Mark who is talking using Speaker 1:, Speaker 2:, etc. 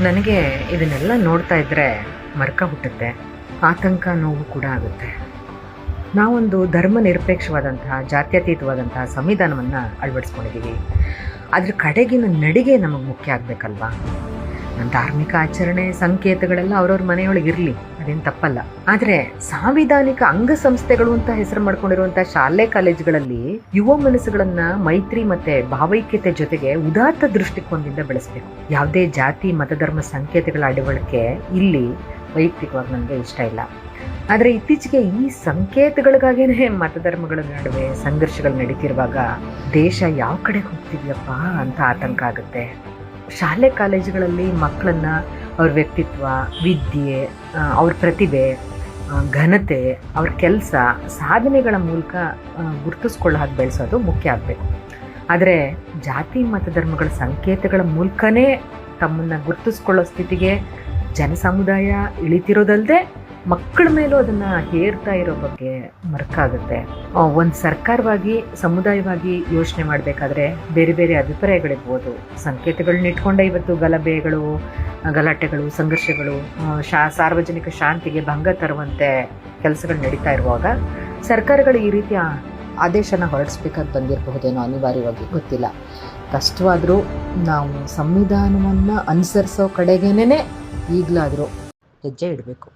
Speaker 1: ನನಗೆ ಇದನ್ನೆಲ್ಲ ನೋಡ್ತಾ ಇದ್ದರೆ ಮರ್ಕ ಹುಟ್ಟುತ್ತೆ, ಆತಂಕ ನೋವು ಕೂಡ ಆಗುತ್ತೆ. ನಾವೊಂದು ಧರ್ಮ ನಿರಪೇಕ್ಷವಾದಂತಹ ಜಾತ್ಯತೀತವಾದಂತಹ ಸಂವಿಧಾನವನ್ನು ಅಳವಡಿಸ್ಕೊಂಡಿದ್ದೀವಿ. ಅದ್ರ ಕಡೆಗಿನ ನಡಿಗೆ ನಮಗೆ ಮುಖ್ಯ ಆಗಬೇಕಲ್ವಾ? ಧಾರ್ಮಿಕ ಆಚರಣೆ ಸಂಕೇತಗಳೆಲ್ಲ ಅವ್ರವ್ರ ಮನೆಯೊಳಗೆ ಇರಲಿ, ಅದೇನು ತಪ್ಪಲ್ಲ. ಆದರೆ ಸಾಂವಿಧಾನಿಕ ಅಂಗಸಂಸ್ಥೆಗಳು ಅಂತ ಹೆಸರು ಮಾಡ್ಕೊಂಡಿರುವಂಥ ಶಾಲೆ ಕಾಲೇಜುಗಳಲ್ಲಿ ಯುವ ಮನಸ್ಸುಗಳನ್ನ ಮೈತ್ರಿ ಮತ್ತೆ ಭಾವೈಕ್ಯತೆ ಜೊತೆಗೆ ಉದಾತ್ತ ದೃಷ್ಟಿಕೋನದಿಂದ ಬೆಳೆಸಬೇಕು. ಯಾವುದೇ ಜಾತಿ ಮತಧರ್ಮ ಸಂಕೇತಗಳ ಅಡವಳಿಕೆ ಇಲ್ಲಿ ವೈಯಕ್ತಿಕವಾಗಿ ನನಗೆ ಇಷ್ಟ ಇಲ್ಲ. ಆದರೆ ಇತ್ತೀಚೆಗೆ ಈ ಸಂಕೇತಗಳಿಗಾಗೇನೆ ಮತಧರ್ಮಗಳ ನಡುವೆ ಸಂಘರ್ಷಗಳು ನಡೀತಿರುವಾಗ ದೇಶ ಯಾವ ಕಡೆ ಹೋಗ್ತಿದ್ಯಪ್ಪ ಅಂತ ಆತಂಕ ಆಗುತ್ತೆ. ಶಾಲೆ ಕಾಲೇಜುಗಳಲ್ಲಿ ಮಕ್ಕಳನ್ನು ಅವ್ರ ವ್ಯಕ್ತಿತ್ವ, ವಿದ್ಯೆ, ಅವ್ರ ಪ್ರತಿಭೆ, ಘನತೆ, ಅವ್ರ ಕೆಲಸ, ಸಾಧನೆಗಳ ಮೂಲಕ ಗುರುತಿಸ್ಕೊಳ್ಳೋ ಹಾಗೆ ಬೆಳೆಸೋದು ಮುಖ್ಯ ಆಗಬೇಕು. ಆದರೆ ಜಾತಿ ಮತಧರ್ಮಗಳ ಸಂಕೇತಗಳ ಮೂಲಕನೇ ತಮ್ಮನ್ನು ಗುರುತಿಸ್ಕೊಳ್ಳೋ ಸ್ಥಿತಿಗೆ ಜನಸಮುದಾಯ ಇಳಿತಿರೋದಲ್ಲದೆ ಮಕ್ಕಳ ಮೇಲೂ ಅದನ್ನು ಹೇರ್ತಾ ಇರೋ ಬಗ್ಗೆ ಮರ್ಕಾಗುತ್ತೆ. ಒಂದು ಸರ್ಕಾರವಾಗಿ ಸಮುದಾಯವಾಗಿ ಯೋಚನೆ ಮಾಡಬೇಕಾದ್ರೆ ಬೇರೆ ಬೇರೆ ಅಭಿಪ್ರಾಯಗಳಿರ್ಬೋದು. ಸಂಕೇತಗಳನ್ನ ಇಟ್ಕೊಂಡೆ ಇವತ್ತು ಗಲಾಟೆಗಳು, ಸಂಘರ್ಷಗಳು, ಸಾರ್ವಜನಿಕ ಶಾಂತಿಗೆ ಭಂಗ ತರುವಂತೆ ಕೆಲಸಗಳು ನಡೀತಾ ಇರುವಾಗ ಸರ್ಕಾರಗಳು ಈ ರೀತಿಯ ಆದೇಶನ ಹೊರಡಿಸ್ಬೇಕಾಗಿ ಬಂದಿರಬಹುದೇನೋ, ಅನಿವಾರ್ಯವಾಗಿ ಗೊತ್ತಿಲ್ಲ. ಕಷ್ಟವಾದರೂ ನಾವು ಸಂವಿಧಾನವನ್ನು ಅನುಸರಿಸೋ ಕಡೆಗೇನೆ ಈಗಲಾದರೂ ಹೆಜ್ಜೆ ಇಡಬೇಕು.